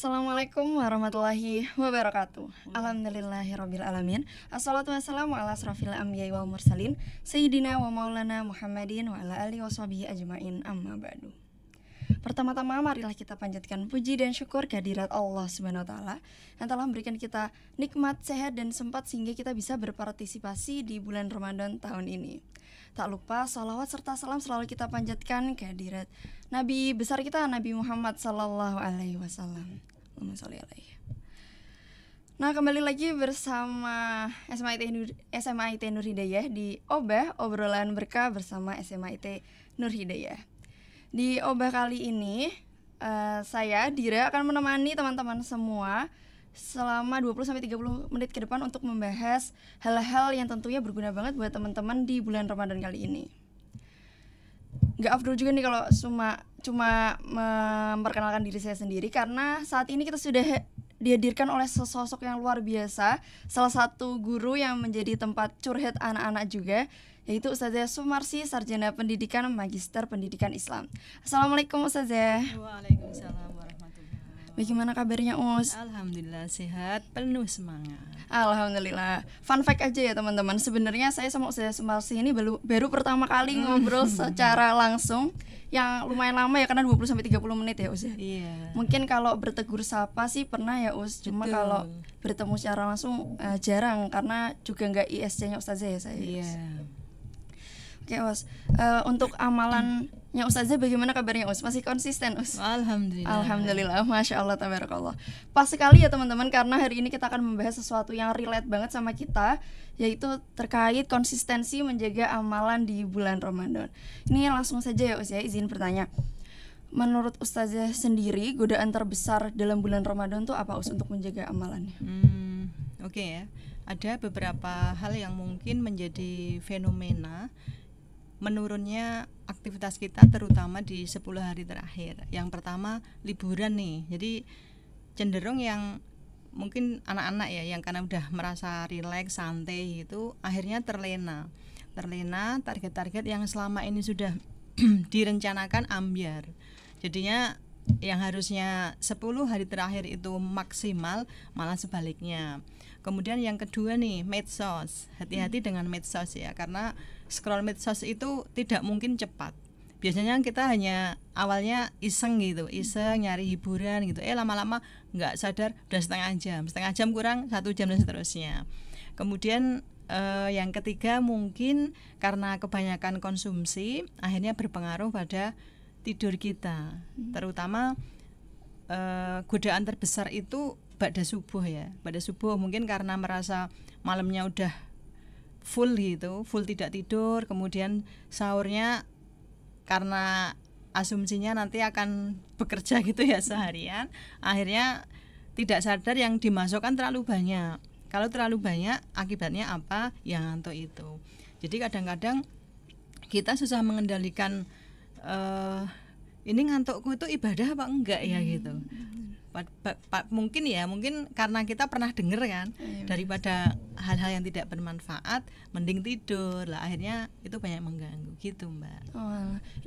Assalamualaikum warahmatullahi wabarakatuh. Alhamdulillahirrabbilalamin. Assalatu wassalamu ala asrafil anbiya'i wal mursalin Sayyidina wa maulana Muhammadin wa ala alihi washabihi ajma'in, amma ba'du. Pertama-tama marilah kita panjatkan puji dan syukur kehadirat Allah Subhanahu wa taala yang telah memberikan kita nikmat, sehat dan sempat sehingga kita bisa berpartisipasi di bulan Ramadan tahun ini. Tak lupa salawat serta salam selalu kita panjatkan kehadirat Nabi besar kita, Nabi Muhammad sallallahu alaihi wasallam. Allahumma sholli alaihi. Nah, kembali lagi bersama SMA IT Nur Hidayah di Obah, obrolan berkah bersama SMA IT Nur Hidayah. Di Obah kali ini saya Dira akan menemani teman-teman semua selama 20-30 menit ke depan untuk membahas hal-hal yang tentunya berguna banget buat teman-teman di bulan Ramadan kali ini. Gak afdol juga nih kalau cuma memperkenalkan diri saya sendiri, karena saat ini kita sudah dihadirkan oleh sosok yang luar biasa, salah satu guru yang menjadi tempat curhat anak-anak juga, yaitu Ustazah Sumarsi, Sarjana Pendidikan Magister Pendidikan Islam. Assalamualaikum Ustazah. Waalaikumsalam warahmatullahi. Bagaimana kabarnya Us? Alhamdulillah sehat, penuh semangat. Alhamdulillah. Fun fact aja ya teman-teman, sebenarnya saya sama Ustazah Sumarsi ini baru pertama kali ngobrol secara langsung, yang lumayan lama ya, karena 20-30 menit ya Us ya. Iya. Mungkin kalau bertegur sapa sih pernah ya Us, cuma kalau bertemu secara langsung jarang, karena juga nggak ISC-nya Ustazah ya saya. Iya. Oke Us, untuk amalannya Ustazah bagaimana kabarnya Us? Masih konsisten Us? Alhamdulillah. Alhamdulillah, Masya Allah, tabarakallah. Pas sekali ya teman-teman, karena hari ini kita akan membahas sesuatu yang relate banget sama kita, yaitu terkait konsistensi menjaga amalan di bulan Ramadan. Ini langsung saja ya Us ya, izin bertanya. Menurut Ustazah sendiri, godaan terbesar dalam bulan Ramadan tuh apa Us untuk menjaga amalannya? Oke ya. Ada beberapa hal yang mungkin menjadi fenomena menurunnya aktivitas kita, terutama di 10 hari terakhir. Yang pertama, liburan nih. Jadi cenderung yang mungkin anak-anak ya, yang karena udah merasa rileks, santai itu, akhirnya terlena target-target yang selama ini sudah direncanakan ambyar. Jadinya yang harusnya 10 hari terakhir itu maksimal, malah sebaliknya. Kemudian yang kedua nih, medsos. Hati-hati dengan medsos ya, karena scroll medsos itu tidak mungkin cepat. Biasanya kita hanya awalnya iseng gitu, nyari hiburan gitu. Lama-lama nggak sadar udah setengah jam kurang 1 jam dan seterusnya. Kemudian yang ketiga mungkin karena kebanyakan konsumsi akhirnya berpengaruh pada tidur kita. Terutama godaan terbesar itu ba'da subuh ya. Ba'da subuh mungkin karena merasa malamnya udah full tidak tidur, kemudian sahurnya karena asumsinya nanti akan bekerja gitu ya seharian, akhirnya tidak sadar yang dimasukkan terlalu banyak. Kalau terlalu banyak akibatnya apa? Ya ngantuk itu. Jadi kadang-kadang kita susah mengendalikan ini ngantukku itu ibadah apa enggak ya gitu. Mungkin karena kita pernah dengar kan, daripada hal-hal yang tidak bermanfaat mending tidur lah, akhirnya itu banyak mengganggu gitu Mbak.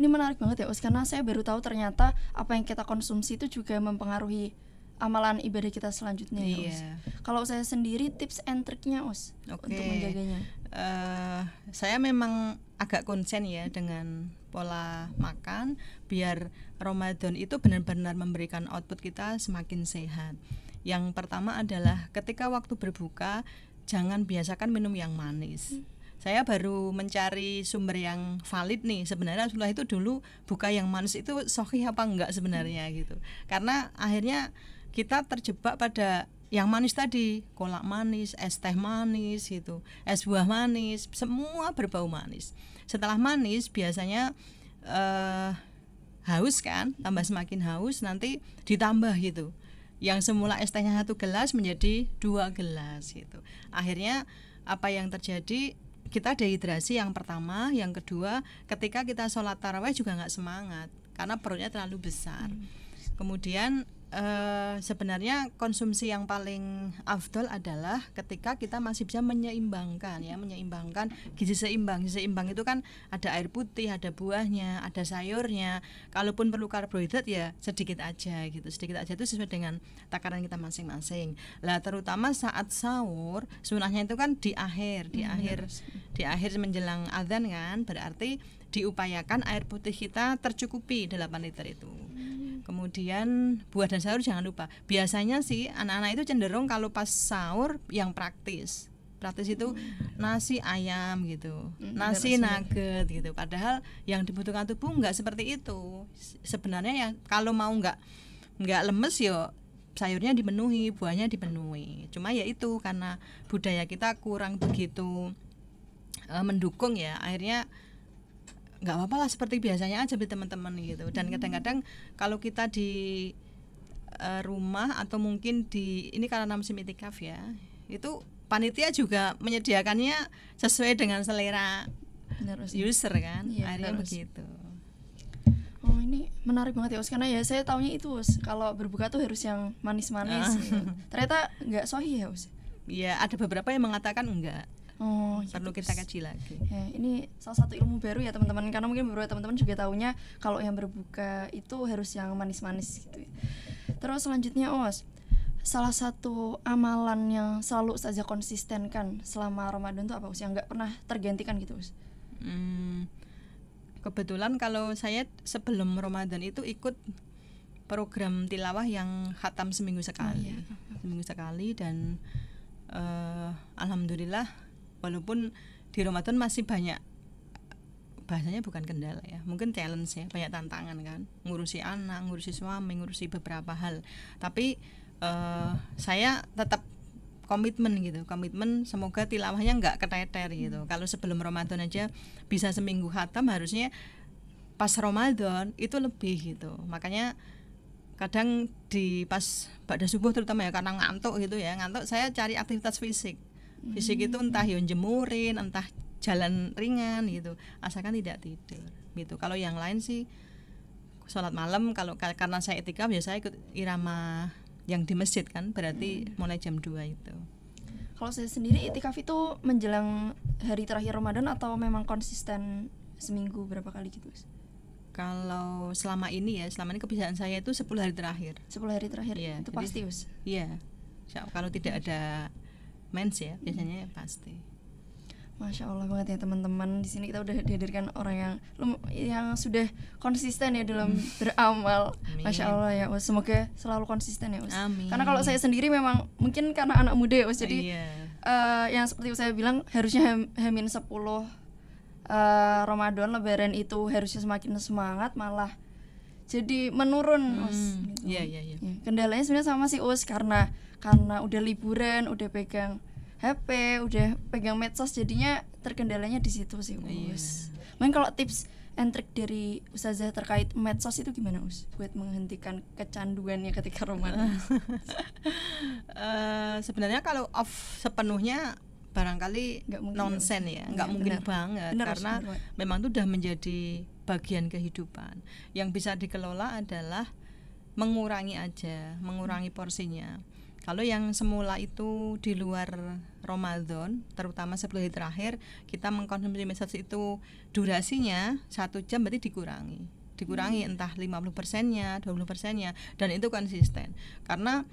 Ini menarik banget ya Us, karena saya baru tahu ternyata apa yang kita konsumsi itu juga mempengaruhi amalan ibadah kita selanjutnya ya Us. Kalau saya sendiri tips and triknya Us untuk menjaganya. Saya memang agak konsen ya dengan pola makan biar Ramadan itu benar-benar memberikan output kita semakin sehat. Yang pertama adalah ketika waktu berbuka jangan biasakan minum yang manis. Saya baru mencari sumber yang valid nih. Sebenarnya Rasulullah itu dulu buka yang manis itu sahih apa enggak sebenarnya gitu. Karena akhirnya kita terjebak pada yang manis tadi, kolak manis, es teh manis gitu, es buah manis, semua berbau manis. Setelah manis biasanya haus kan, tambah semakin haus, nanti ditambah gitu. Yang semula es tehnya 1 gelas menjadi 2 gelas gitu. Akhirnya apa yang terjadi? Kita dehidrasi yang pertama, yang kedua ketika kita sholat tarawih juga nggak semangat karena perutnya terlalu besar. Kemudian sebenarnya konsumsi yang paling afdol adalah ketika kita masih bisa menyeimbangkan gizi seimbang. Gizi seimbang itu kan ada air putih, ada buahnya, ada sayurnya. Kalaupun perlu karbohidrat ya sedikit aja gitu. Sedikit aja itu sesuai dengan takaran kita masing-masing. Lah terutama saat sahur, sunahnya itu kan di akhir menjelang azan kan, berarti diupayakan air putih kita tercukupi 8 liter itu. Kemudian buah dan sayur jangan lupa. Biasanya sih anak-anak itu cenderung kalau pas sahur yang praktis itu nasi ayam gitu, nasi nugget gitu. Padahal yang dibutuhkan tubuh nggak seperti itu. Sebenarnya ya kalau mau nggak lemes yo sayurnya dipenuhi, buahnya dipenuhi. Cuma ya itu karena budaya kita kurang begitu mendukung ya, akhirnya nggak apa-apa lah seperti biasanya aja teman-teman gitu. Dan kadang-kadang kalau kita di rumah atau mungkin ini karena musim itikaf ya, itu panitia juga menyediakannya sesuai dengan selera user kan, akhirnya begitu. Oh ini menarik banget ya Us, karena ya saya taunya itu Us, kalau berbuka tuh harus yang manis-manis gitu. Ternyata nggak sahih ya Us? Ya ada beberapa yang mengatakan enggak. Oh, perlu kita kaji lagi. Ya, ini salah satu ilmu baru ya teman-teman, karena mungkin beberapa teman-teman juga taunya kalau yang berbuka itu harus yang manis-manis gitu. Terus selanjutnya Os, salah satu amalan yang selalu saja konsistenkan selama Ramadan itu apa Us, yang nggak pernah tergantikan gitu Us? Kebetulan kalau saya sebelum Ramadan itu ikut program tilawah yang khatam seminggu sekali. Seminggu sekali dan alhamdulillah walaupun di Ramadan masih banyak, bahasanya bukan kendala ya, mungkin challenge ya, banyak tantangan kan, ngurusi anak, ngurusi suami, ngurusi beberapa hal. Tapi saya tetap komitmen semoga tilawahnya nggak keteter gitu. Kalau sebelum Ramadan aja bisa seminggu khatam, harusnya pas Ramadan itu lebih gitu. Makanya kadang pas pada subuh terutama ya, karena ngantuk saya cari aktivitas fisik itu entah jemurin, entah jalan ringan gitu, asalkan tidak tidur gitu. Kalau yang lain sih sholat malam, karena saya itikaf ya saya ikut irama yang di masjid kan, berarti mulai jam 2 itu. Kalau saya sendiri itikaf itu menjelang hari terakhir Ramadan atau memang konsisten seminggu berapa kali gitu? Kalau selama ini kebiasaan saya itu 10 hari terakhir. 10 hari terakhir ya, itu pasti Us? Iya, kalau tidak ada mens ya biasanya pasti. Masya Allah banget ya teman-teman, di sini kita udah dihadirkan orang yang sudah konsisten ya dalam beramal. Amin. Masya Allah ya Us, semoga selalu konsisten ya Us. Amin. Karena kalau saya sendiri memang mungkin karena anak muda ya Us, jadi yang seperti saya bilang harusnya H-10 Ramadan Lebaran itu harusnya semakin semangat, malah jadi menurun Us gitu. Ya. Kendalanya sebenarnya sama sih Us, karena udah liburan, udah pegang HP, udah pegang medsos, jadinya terkendalanya di situ sih Us. Mungkin kalau tips and trick dari Ustazah terkait medsos itu gimana Us, buat menghentikan kecanduannya ketika Ramadan? Sebenarnya kalau off sepenuhnya barangkali nonsen ya, nggak mungkin banget, karena memang itu udah menjadi bagian kehidupan. Yang bisa dikelola adalah mengurangi porsinya. Kalau yang semula itu di luar Ramadan, terutama 10 hari terakhir, kita mengkonsumsi medsos itu durasinya 1 jam, berarti dikurangi entah 50%-nya, 20%-nya, dan itu konsisten. Karena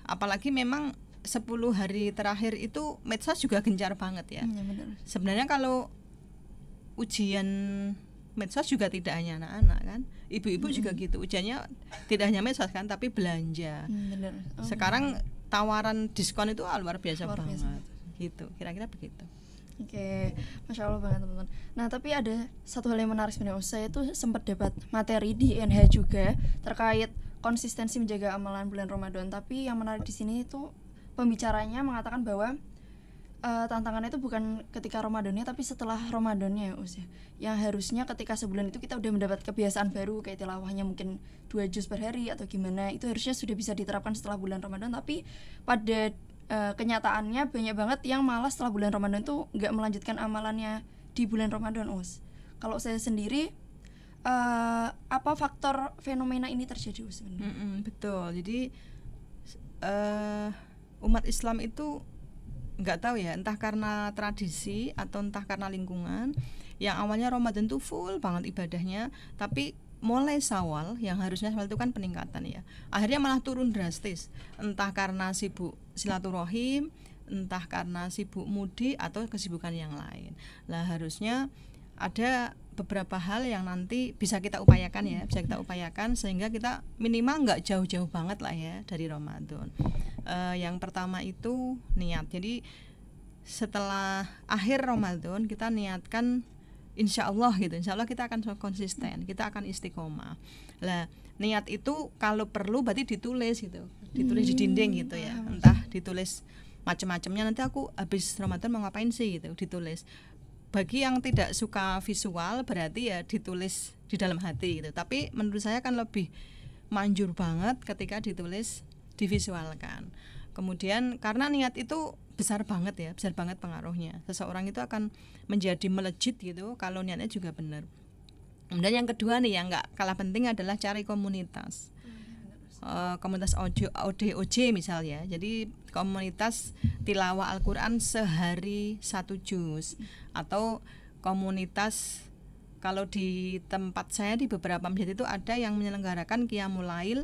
apalagi memang 10 hari terakhir itu medsos juga gencar banget ya. Sebenarnya kalau ujian medsos juga tidak hanya anak-anak kan, ibu-ibu juga gitu, ujiannya tidak hanya medsos kan, tapi belanja. Sekarang tawaran diskon itu luar biasa banget gitu, kira-kira begitu. Oke, Masya Allah banget teman-teman. Nah tapi ada satu hal yang menarik sebenarnya, saya tuh sempat dapat materi di INH juga terkait konsistensi menjaga amalan bulan Ramadan. Tapi yang menarik di sini itu pembicaranya mengatakan bahwa tantangannya itu bukan ketika Ramadannya, tapi setelah Ramadannya ya Us ya. Yang harusnya ketika sebulan itu kita udah mendapat kebiasaan baru, kayak tilawahnya mungkin 2 juz per hari atau gimana, itu harusnya sudah bisa diterapkan setelah bulan Ramadan. Tapi pada kenyataannya banyak banget yang malah setelah bulan Ramadan tuh nggak melanjutkan amalannya di bulan Ramadan Us. Kalau saya sendiri apa faktor fenomena ini terjadi Us sebenarnya? Betul. Jadi umat Islam itu nggak tahu ya, entah karena tradisi atau entah karena lingkungan, yang awalnya Ramadan tuh full banget ibadahnya, tapi mulai Syawal, yang harusnya Syawal itu kan peningkatan ya, akhirnya malah turun drastis, entah karena sibuk silaturahim, entah karena sibuk mudik atau kesibukan yang lain. Lah harusnya ada beberapa hal yang nanti bisa kita upayakan ya, bisa kita upayakan sehingga kita minimal nggak jauh-jauh banget lah ya dari Ramadan. Yang pertama itu niat. Jadi setelah akhir Ramadan kita niatkan insya Allah gitu, insya Allah kita akan konsisten, kita akan istiqomah. Lah niat itu kalau perlu berarti ditulis gitu, ditulis di dinding gitu ya, entah ditulis macam-macamnya, nanti aku habis Ramadan mau ngapain sih gitu, ditulis. Bagi yang tidak suka visual berarti ya ditulis di dalam hati gitu. Tapi menurut saya kan lebih manjur banget ketika ditulis, divisualkan. Kemudian karena niat itu besar banget ya, besar banget pengaruhnya. Seseorang itu akan menjadi melejit gitu kalau niatnya juga benar. Kemudian yang kedua nih yang nggak kalah penting adalah cari komunitas. Komunitas ODOJ misalnya, jadi komunitas tilawah Al-Quran sehari 1 juz, atau komunitas kalau di tempat saya di beberapa masjid itu ada yang menyelenggarakan Qiyamul Lail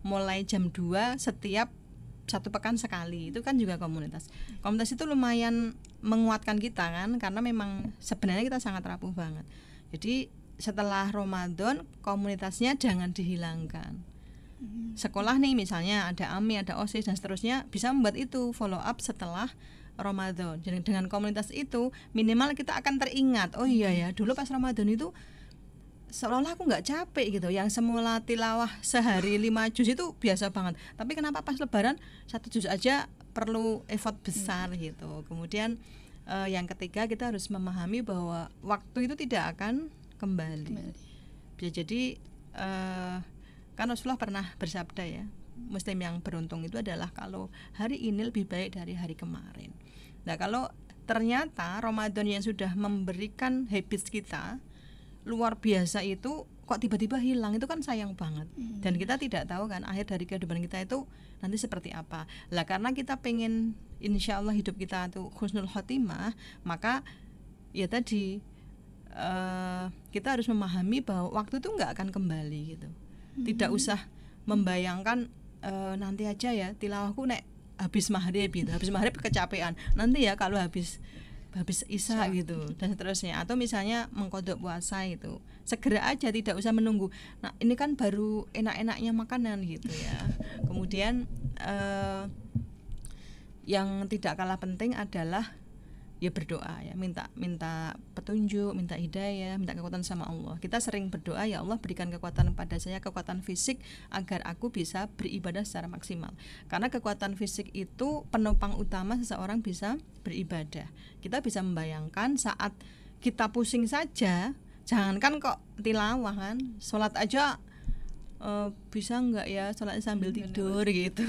mulai jam 2 setiap 1 pekan sekali, itu kan juga komunitas. Komunitas itu lumayan menguatkan kita kan, karena memang sebenarnya kita sangat rapuh banget. Jadi setelah Ramadan komunitasnya jangan dihilangkan. Sekolah nih misalnya ada AMI, ada OSIS dan seterusnya, bisa membuat itu follow up setelah Ramadan. Jadi dengan komunitas itu minimal kita akan teringat, oh iya ya dulu pas Ramadan itu seolah-olah aku nggak capek gitu, yang semula tilawah sehari 5 juz itu biasa banget, tapi kenapa pas Lebaran 1 juz aja perlu effort besar gitu. Kemudian yang ketiga kita harus memahami bahwa waktu itu tidak akan kembali. Bisa jadi kan Rasulullah pernah bersabda ya, Muslim yang beruntung itu adalah kalau hari ini lebih baik dari hari kemarin. Nah kalau ternyata Ramadan yang sudah memberikan habits kita luar biasa itu kok tiba-tiba hilang, itu kan sayang banget. Dan kita tidak tahu kan akhir dari kehidupan kita itu nanti seperti apa. Lah karena kita pengen insya Allah hidup kita itu husnul khotimah, maka ya tadi kita harus memahami bahwa waktu itu nggak akan kembali gitu. Tidak usah membayangkan nanti aja ya tilawahku nek habis maghrib gitu, habis maghrib kecapean, nanti ya kalau habis isya gitu dan seterusnya. Atau misalnya mengkodok puasa itu segera aja, tidak usah menunggu. Nah ini kan baru enak-enaknya makanan gitu ya. Kemudian yang tidak kalah penting adalah ya berdoa ya, minta petunjuk, minta hidayah, minta kekuatan sama Allah. Kita sering berdoa, ya Allah berikan kekuatan pada saya, kekuatan fisik agar aku bisa beribadah secara maksimal. Karena kekuatan fisik itu penopang utama seseorang bisa beribadah. Kita bisa membayangkan saat kita pusing saja, jangankan kok tilawah kan, sholat aja bisa nggak ya sholatnya sambil tidur gitu,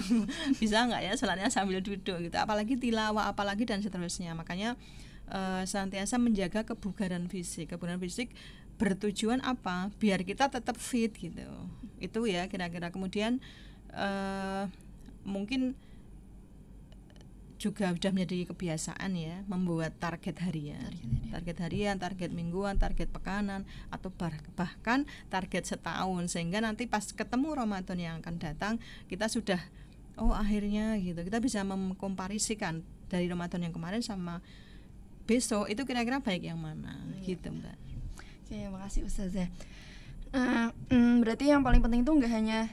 bisa nggak ya sholatnya sambil duduk gitu, apalagi tilawah, apalagi dan seterusnya. Makanya senantiasa menjaga kebugaran fisik. Kebugaran fisik bertujuan apa? Biar kita tetap fit gitu. Itu ya kira-kira. Kemudian mungkin juga sudah menjadi kebiasaan ya membuat target harian, target mingguan, target pekanan, atau bahkan target setahun, sehingga nanti pas ketemu Ramadan yang akan datang kita sudah akhirnya gitu, kita bisa mengkomparisikan dari Ramadan yang kemarin sama besok itu kira-kira baik yang mana gitu Mbak. Oke, makasih Ustazah. Berarti yang paling penting itu nggak hanya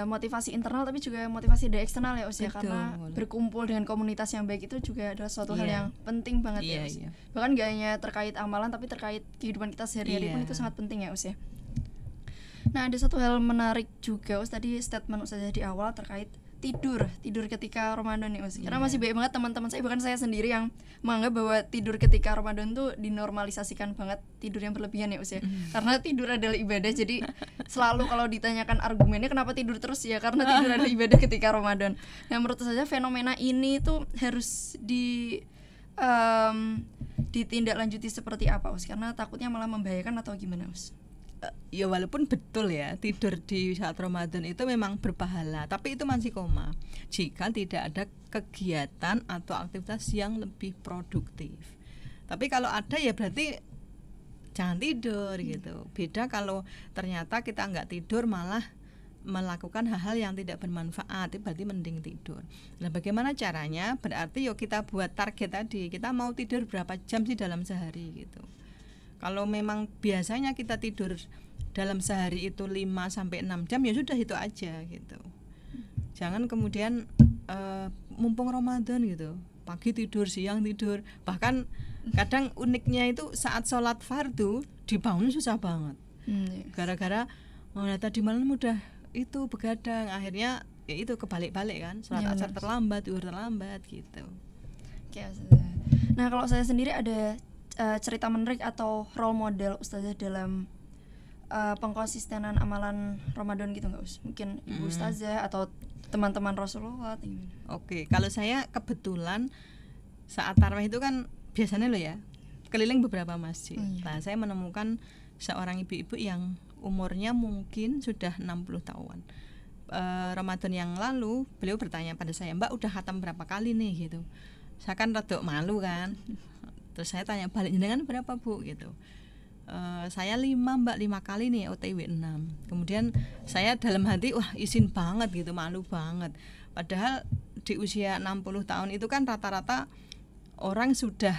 motivasi internal tapi juga motivasi dari eksternal ya Us ya, karena berkumpul dengan komunitas yang baik itu juga adalah suatu hal yang penting banget ya Us. Bahkan nggak hanya terkait amalan tapi terkait kehidupan kita sehari-hari pun itu sangat penting ya Us ya. Nah ada satu hal menarik juga Us, tadi statement Ustazah di awal terkait tidur ketika Ramadan nih Us. Karena masih banyak banget teman-teman saya, bahkan saya sendiri yang menganggap bahwa tidur ketika Ramadan tuh dinormalisasikan banget, tidur yang berlebihan ya Us ya. Karena tidur adalah ibadah, jadi selalu kalau ditanyakan argumennya kenapa tidur terus ya karena tidur adalah ibadah ketika Ramadan. Nah menurut saya fenomena ini tuh harus ditindaklanjuti seperti apa Us? Karena takutnya malah membahayakan atau gimana Us? ya walaupun betul ya tidur di saat Ramadan itu memang berpahala, tapi itu masih koma jika tidak ada kegiatan atau aktivitas yang lebih produktif. Tapi kalau ada ya berarti jangan tidur gitu. Beda kalau ternyata kita nggak tidur malah melakukan hal-hal yang tidak bermanfaat, itu berarti mending tidur. Nah, bagaimana caranya? Berarti yuk kita buat target tadi, kita mau tidur berapa jam sih dalam sehari gitu. Kalau memang biasanya kita tidur dalam sehari itu 5-6 jam, ya sudah itu aja gitu. Jangan kemudian mumpung Ramadan gitu, pagi tidur, siang tidur. Bahkan kadang uniknya itu saat sholat fardu dibangun susah banget. Gara-gara tadi malam udah itu begadang, akhirnya ya itu kebalik-balik kan, sholat asar terlambat, zuhur terlambat gitu. Oke, nah kalau saya sendiri ada cerita menarik atau role model Ustazah dalam pengkonsistenan amalan Ramadan gitu nggak Us? Mungkin ibu Ustazah atau teman-teman Rasulullah. Oke, kalau saya kebetulan saat tarawih itu kan biasanya loh ya keliling beberapa masjid. Nah, saya menemukan seorang ibu-ibu yang umurnya mungkin sudah 60 tahun. Ramadan yang lalu beliau bertanya pada saya, Mbak udah khatam berapa kali nih gitu. Saya kan rada malu kan. Terus saya tanya balik, jenengan berapa Bu gitu. Saya 5 Mbak, 5 kali nih, OTW 6. Kemudian saya dalam hati wah izin banget gitu, malu banget. Padahal di usia 60 tahun itu kan rata-rata orang sudah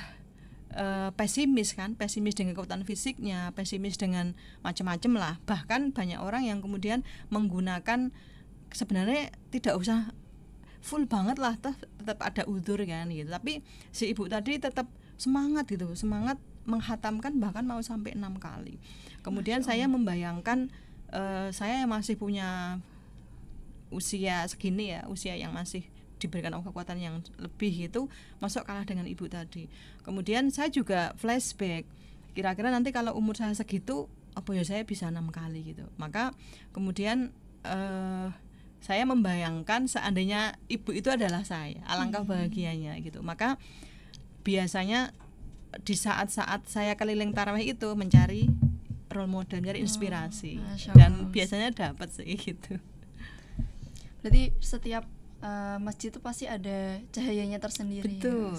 pesimis kan, pesimis dengan kekuatan fisiknya, pesimis dengan macam-macam lah. Bahkan banyak orang yang kemudian menggunakan sebenarnya tidak usah full banget lah, tetap ada udzur kan gitu. Tapi si ibu tadi tetap semangat gitu, semangat menghatamkan bahkan mau sampai 6 kali. Kemudian saya membayangkan saya yang masih punya usia segini ya, usia yang masih diberikan kekuatan yang lebih itu masuk kalah dengan ibu tadi. Kemudian saya juga flashback, kira-kira nanti kalau umur saya segitu apa ya saya bisa 6 kali gitu. Maka kemudian saya membayangkan seandainya ibu itu adalah saya, alangkah bahagianya gitu. Maka biasanya di saat-saat saya keliling tarawih itu mencari role model, mencari inspirasi, dan biasanya dapat sih gitu. Berarti setiap masjid itu pasti ada cahayanya tersendiri. Betul.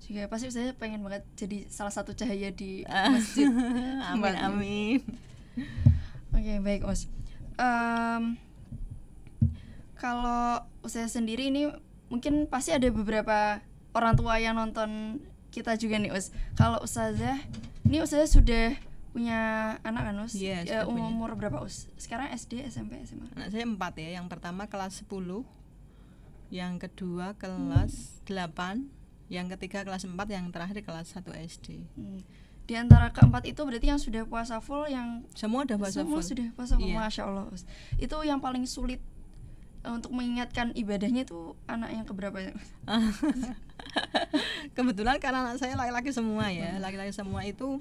Juga pasti saya pengen banget jadi salah satu cahaya di masjid. Amin amin. Oke, baik Us. Kalau saya sendiri ini mungkin pasti ada beberapa orang tua yang nonton kita juga nih Us. Kalau Ustazah, ini Ustazah sudah punya anak kan Us? Yes, umur berapa Us? Sekarang SD, SMP, SMA? Anak saya 4 ya. Yang pertama kelas 10, yang kedua kelas 8, yang ketiga kelas 4, yang terakhir kelas 1 SD. Di antara keempat itu berarti yang sudah puasa full, yang semua udah puasa full. Semua sudah puasa full, iya. Masya Allah Us. Itu yang paling sulit untuk mengingatkan ibadahnya itu anak yang keberapa ya? Kebetulan karena anak saya laki-laki semua ya. Laki-laki semua itu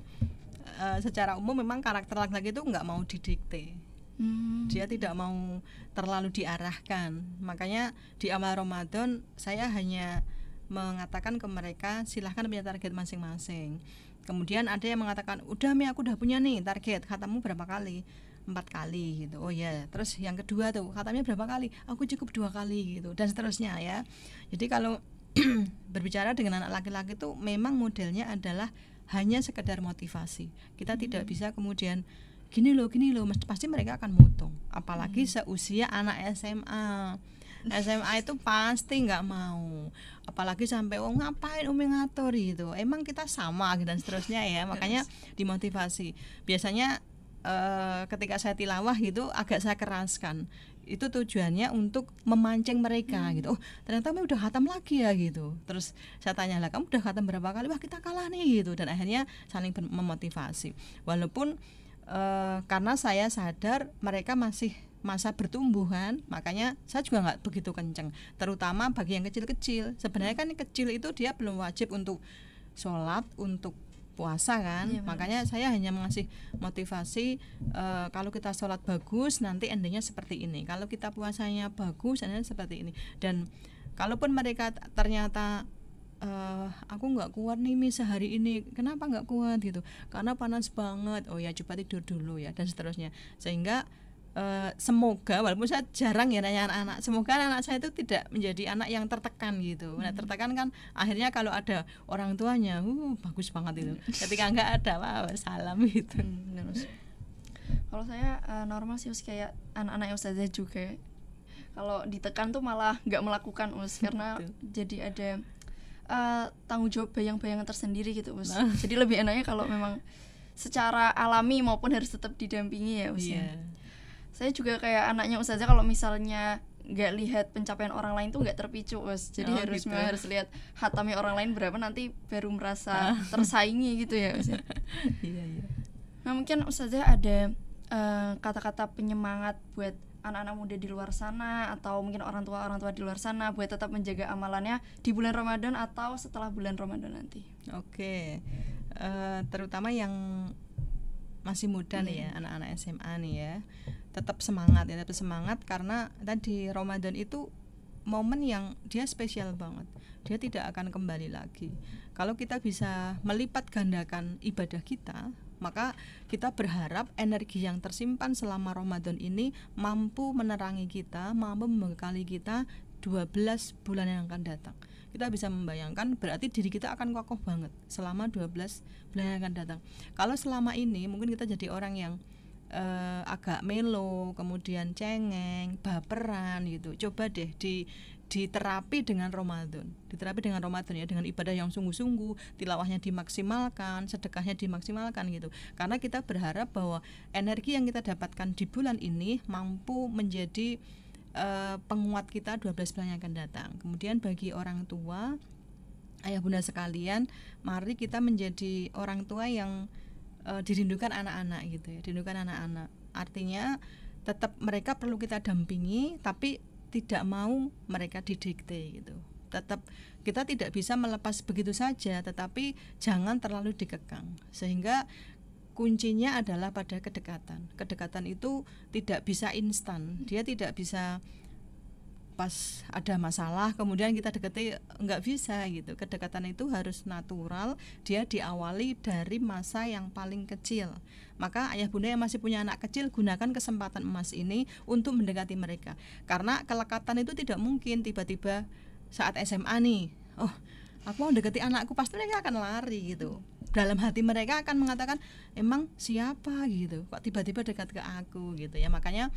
secara umum memang karakter laki-laki itu nggak mau didikte. Dia tidak mau terlalu diarahkan. Makanya di awal Ramadan saya hanya mengatakan ke mereka silahkan punya target masing-masing. Kemudian ada yang mengatakan udah Mi aku udah punya nih target, katamu berapa kali? 4 kali gitu. Oh ya, terus yang kedua tuh khatamnya berapa kali? Aku cukup 2 kali gitu, dan seterusnya ya. Jadi kalau berbicara dengan anak laki-laki itu memang modelnya adalah hanya sekedar motivasi. Kita tidak bisa kemudian gini loh, pasti mereka akan mutung. Apalagi seusia anak SMA. SMA itu pasti nggak mau. Apalagi sampai ngapain Umi ngatur gitu. Emang kita sama dan seterusnya ya. Makanya dimotivasi. Biasanya ketika saya tilawah gitu agak saya keraskan. Itu tujuannya untuk memancing mereka gitu. Oh ternyata kamu udah khatam lagi ya gitu. Terus saya tanya lah, kamu udah khatam berapa kali? Wah kita kalah nih gitu. Dan akhirnya saling memotivasi. Walaupun karena saya sadar mereka masih masa bertumbuhan, makanya saya juga nggak begitu kenceng. Terutama bagi yang kecil-kecil. Sebenarnya kan yang kecil itu dia belum wajib untuk sholat, untuk puasa kan, makanya saya hanya mengasih motivasi kalau kita sholat bagus nanti endingnya seperti ini, kalau kita puasanya bagus endingnya seperti ini. Dan kalaupun mereka ternyata aku nggak kuat nih Mi sehari ini. Kenapa nggak kuat gitu? Karena panas banget. Oh ya coba tidur dulu ya, dan seterusnya. Sehingga semoga, walaupun saya jarang ya nanya anak-anak, semoga anak saya itu tidak menjadi anak yang tertekan gitu. Nah, tertekan kan akhirnya kalau ada orang tuanya, bagus banget itu. Ketika nggak ada, wah salam gitu. Kalau saya normal sih kayak anak-anak yang ustazah juga. Kalau ditekan tuh malah nggak melakukan karena jadi ada tanggung jawab bayang-bayangan tersendiri gitu Jadi lebih enaknya kalau memang secara alami maupun harus tetap didampingi ya Saya juga kayak anaknya ustazah, kalau misalnya nggak lihat pencapaian orang lain tuh nggak terpicu jadi harus lihat hatamnya orang lain berapa, nanti baru merasa tersaingi gitu ya Nah mungkin ustazah ada kata-kata penyemangat buat anak-anak muda di luar sana, atau mungkin orang tua di luar sana buat tetap menjaga amalannya di bulan Ramadan atau setelah bulan Ramadan nanti. Oke. Terutama yang masih muda nih ya, anak-anak SMA nih ya, tetap semangat karena tadi Ramadan itu momen yang dia spesial banget. Dia tidak akan kembali lagi. Kalau kita bisa melipat gandakan ibadah kita, maka kita berharap energi yang tersimpan selama Ramadan ini mampu menerangi kita, mampu membekali kita 12 bulan yang akan datang. Kita bisa membayangkan berarti diri kita akan kokoh banget selama 12 bulan yang akan datang. Kalau selama ini mungkin kita jadi orang yang agak melo, kemudian cengeng, baperan gitu. Coba deh diterapi dengan Ramadan. Diterapi dengan Ramadan ya, dengan ibadah yang sungguh-sungguh, tilawahnya dimaksimalkan, sedekahnya dimaksimalkan gitu. Karena kita berharap bahwa energi yang kita dapatkan di bulan ini mampu menjadi penguat kita 12 bulan yang akan datang. Kemudian bagi orang tua, ayah bunda sekalian, mari kita menjadi orang tua yang dirindukan anak-anak gitu ya, dirindukan anak-anak. Artinya tetap mereka perlu kita dampingi, tapi tidak mau mereka didikte gitu. Tetap kita tidak bisa melepas begitu saja, tetapi jangan terlalu dikekang. Sehingga kuncinya adalah pada kedekatan. Kedekatan itu tidak bisa instan. Dia tidak bisa pas ada masalah kemudian kita deketi, nggak bisa gitu. Kedekatan itu harus natural, dia diawali dari masa yang paling kecil. Maka ayah bunda yang masih punya anak kecil, gunakan kesempatan emas ini untuk mendekati mereka. Karena kelekatan itu tidak mungkin tiba-tiba saat SMA nih, oh aku mau dekati anakku, pasti mereka akan lari gitu. Dalam hati mereka akan mengatakan, emang siapa gitu, kok tiba-tiba dekat ke aku gitu ya. Makanya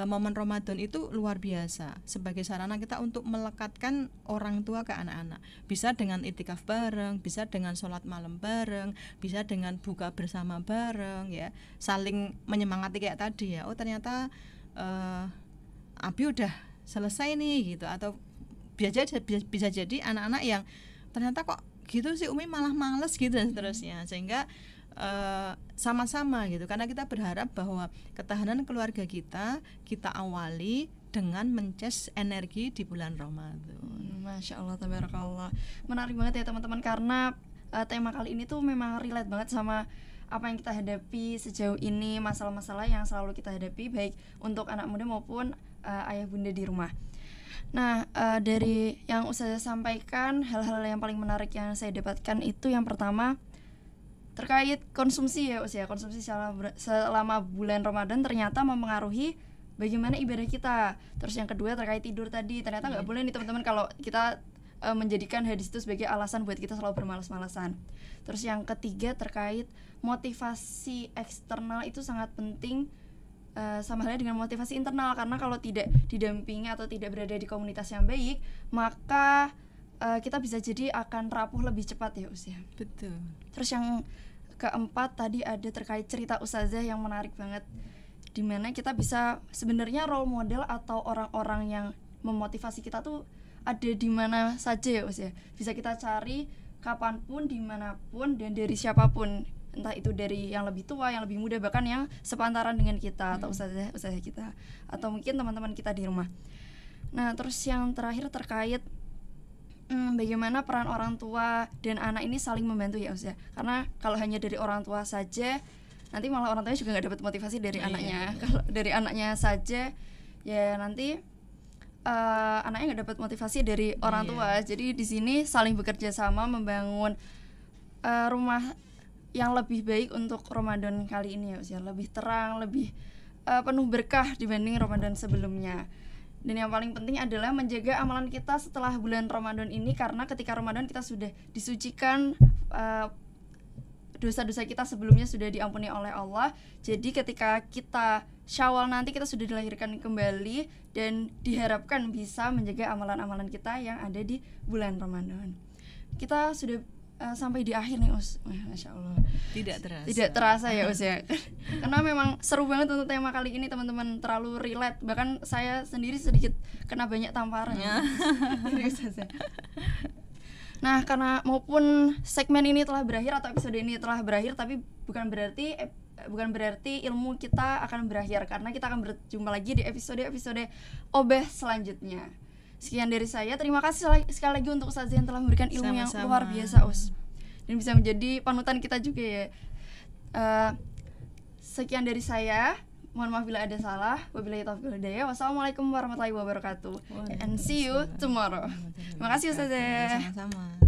momen Ramadan itu luar biasa sebagai sarana kita untuk melekatkan orang tua ke anak-anak. Bisa dengan itikaf bareng, bisa dengan sholat malam bareng, bisa dengan buka bersama bareng ya, saling menyemangati kayak tadi ya. Oh ternyata Abi udah selesai nih gitu. Atau bisa jadi anak-anak yang ternyata kok gitu sih Umi malah males gitu dan seterusnya. Sehingga sama-sama gitu, karena kita berharap bahwa ketahanan keluarga kita awali dengan mencas energi di bulan Ramadan. Masya Allah, tabarakallah. Menarik banget ya teman-teman, karena tema kali ini tuh memang relate banget sama apa yang kita hadapi sejauh ini, masalah-masalah yang selalu kita hadapi baik untuk anak muda maupun ayah bunda di rumah. Nah, dari yang Ustazah sampaikan, hal-hal yang paling menarik yang saya dapatkan itu yang pertama terkait konsumsi ya Ustazah. Konsumsi selama bulan Ramadan ternyata mempengaruhi bagaimana ibadah kita. Terus yang kedua terkait tidur tadi, ternyata nggak boleh nih teman-teman kalau kita menjadikan hadis itu sebagai alasan buat kita selalu bermalas-malasan. Terus yang ketiga terkait motivasi eksternal itu sangat penting, sama halnya dengan motivasi internal, karena kalau tidak didampingi atau tidak berada di komunitas yang baik, maka kita bisa jadi akan rapuh lebih cepat ya Ustazah. Betul. Terus yang keempat tadi ada terkait cerita Ustazah yang menarik banget, dimana kita bisa sebenarnya role model atau orang-orang yang memotivasi kita tuh ada di mana saja ya Ustazah. Bisa kita cari kapanpun, dimanapun, dan dari siapapun, entah itu dari yang lebih tua, yang lebih muda, bahkan yang sepantaran dengan kita atau ustazah kita, atau mungkin teman-teman kita di rumah. Nah terus yang terakhir terkait bagaimana peran orang tua dan anak ini saling membantu ya Ustazah. Karena kalau hanya dari orang tua saja, nanti malah orang tuanya juga nggak dapat motivasi dari anaknya. Kalau dari anaknya saja, ya nanti anaknya nggak dapat motivasi dari orang tua. Jadi di sini saling bekerja sama membangun rumah yang lebih baik untuk Ramadan kali ini ya Us, ya. Lebih terang, lebih penuh berkah dibanding Ramadan sebelumnya. Dan yang paling penting adalah menjaga amalan kita setelah bulan Ramadan ini, karena ketika Ramadan kita sudah disucikan, dosa-dosa kita sebelumnya sudah diampuni oleh Allah. Jadi ketika kita Syawal nanti kita sudah dilahirkan kembali dan diharapkan bisa menjaga amalan-amalan kita yang ada di bulan Ramadan. Kita sudah sampai di akhir nih Us. Masya Allah. Tidak terasa ya Us ya. Karena memang seru banget untuk tema kali ini teman-teman, terlalu relate. Bahkan saya sendiri sedikit kena banyak tamparan. Nah, karena maupun segmen ini telah berakhir atau episode ini telah berakhir, tapi bukan berarti ilmu kita akan berakhir, karena kita akan berjumpa lagi di episode Obeh selanjutnya. Sekian dari saya. Terima kasih sekali lagi untuk Ustazah yang telah memberikan ilmu yang luar biasa Us, dan bisa menjadi panutan kita juga ya. Sekian dari saya. Mohon maaf bila ada salah. Wabillahi taufiq wal hidayah. Wassalamualaikum warahmatullahi wabarakatuh. And see you tomorrow. Terima kasih Ustazah. Sama-sama.